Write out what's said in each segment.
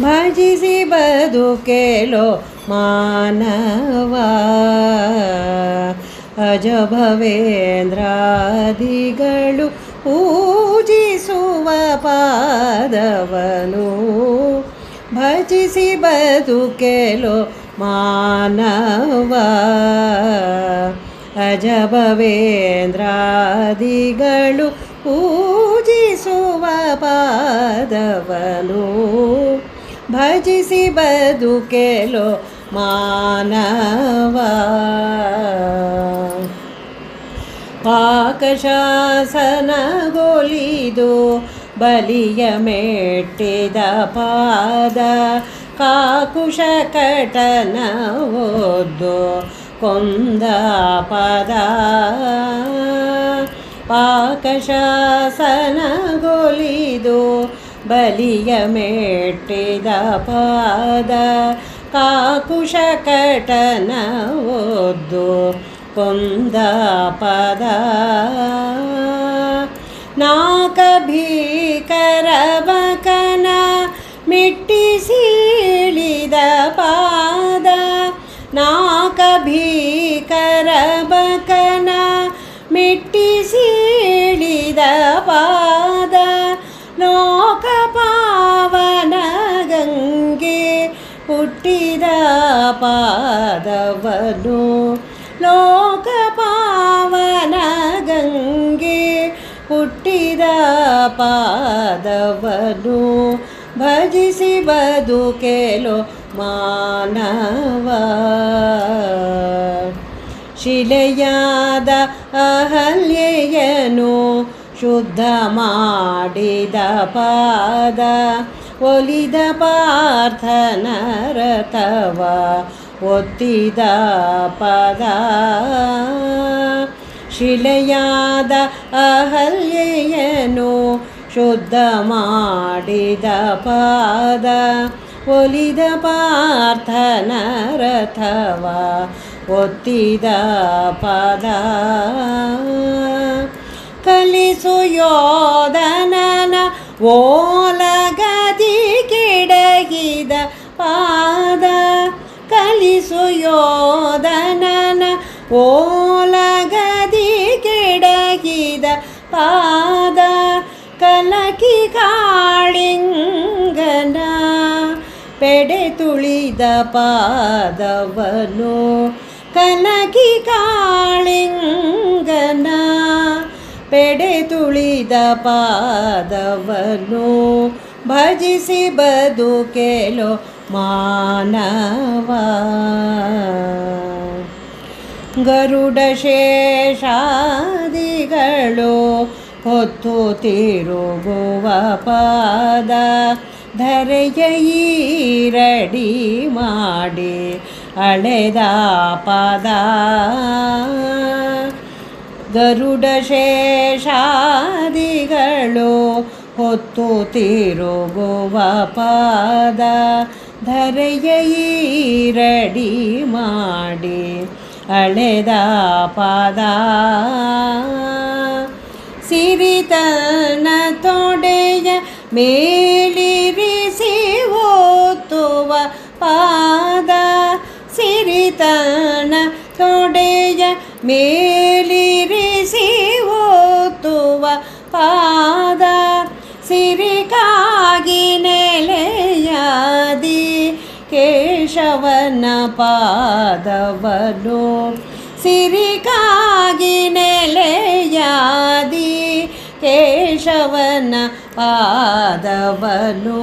ಭಜಿಸಿ ಬದುಕೆಲೋ ಮಾನವ ಅಜಭವೇಂದ್ರಾದಿಗಳು ಪೂಜಿಸುವ ಪಾದವನು ಭಜಿಸಿ ಬದುಕೆಲೋ ಮಾನವ ಅಜಭವೇಂದ್ರಾದಿಗಳು ಪೂಜಿಸುವ ಪಾದವನು ಭಜಿಸಿ ಬದುಕೆಲೋ ಮಾನವ ಪಾಕಶಾಸನಗೊಲಿದು ಬಲಿಯ ಮೆಟ್ಟಿದ ಪಾದ ಕಾಕುಶ ಕಟನ ಓದ್ದು ಕೊಂದ ಪದ ಪಾಕಶಾಸನಗೊಲಿದು ಬಲಿಯ ಮೆಟ್ಟಿದ ಪಾದ ಕಾಕುಶ ಕಟನ ಓದ್ದು ಕೊಂದ ಪದ ನಾಕ ಭೀಕರ ಬಕನ ಮಿಟ್ಟಿಸಿಳಿದ ಪಾದ ನಾಕ ಭೀಕರ ಬಕನ ಮಿಟ್ಟಿಸಿಳಿದ ಪಾದ ಲೋಕ ಪಾವನ ಗಂಗೆ ಹುಟ್ಟಿದ ಪಾದವನು ಲೋಕ ಪಾವನ ಗಂಗೆ ಹುಟ್ಟಿದ ಪಾದವನು ಭಜಿಸಿ ಬದುಕೆಲೋ ಮಾನವ ಶಿಲೆಯಾದ ಅಹಲ್ಯೆಯನು ಶುದ್ಧ ಮಾಡಿದ ಪಾದ ಒಲಿದ ಪಾರ್ಥನ ರಥವ ಒತ್ತಿದ ಪದ ಶಿಲೆಯಾದ ಅಹಲ್ಯೆಯನು ಶುದ್ಧ ಮಾಡಿದ ಪಾದ ಒಲಿದ ಪಾರ್ಥನ ರಥವ ಒತ್ತಿದ ಪದ ಕಲಿಸು ಯೋಧನನ ಓಲಗದಿ ಕೆಡಗಿದ ಪಾದ ಕಲಿಸು ಯೋಧನನ ಓಲಗದಿ ಕೆಡಗಿದ ಪಾದ ಕಲಕಿ ಕಾಳಿಂಗನ ಪೆಡೆ ತುಳಿದ ಪಾದವನು ಕಲಕಿ ಕಾಳಿಂಗನ ಪೆಡೆ ತುಳಿದ ಪಾದವನು ಭಜಿಸಿ ಬದುಕೆಲೋ ಮಾನವ ಗರುಡ ಶೇಷಾದಿಗಳು ಹೊತ್ತು ತಿರುಗುವ ಪಾದ ಧರೆಯ ಈರಡಿ ಮಾಡಿ ಅಳೆದ ಪದ ಗರುಡ ಶೇಷಾದಿಗಳು ಹೊತ್ತು ತಿರುಗುವ ಪಾದ ಧರೆಯ ಈರಡಿ ಮಾಡಿ ಅಳೆದ ಪದ ಸಿರಿತನ ತೊಡೆಯ ಮೇಲಿರಿಸಿ ಓತುವ ಪಾದ ಸಿರಿತನ ತೊಡೆಯ ಮೇಲಿರಿಸಿ ಓತುವ ಪಾದ ಸಿರಿಕಾಗಿ ನೆಲೆಯಾದಿ ಕೇಶವನ ಪಾದವನು ಸಿರಿಕಾಗಿ ನೆಲೆಯಾದಿ ಕೇಶವನ ಪಾದವನು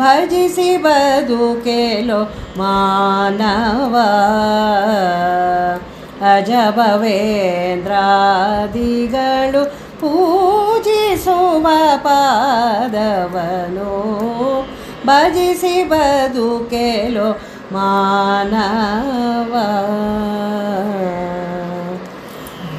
ಭಜಿಸಿ ಬದುಕೆಲೋ ಮಾನವ ಅಜಭವೇಂದ್ರಾದಿಗಳು ಪೂಜಿಸುವ ಪಾದವನು ಭಜಿಸಿ ಬದುಕೆಲೋ ಮಾನವ.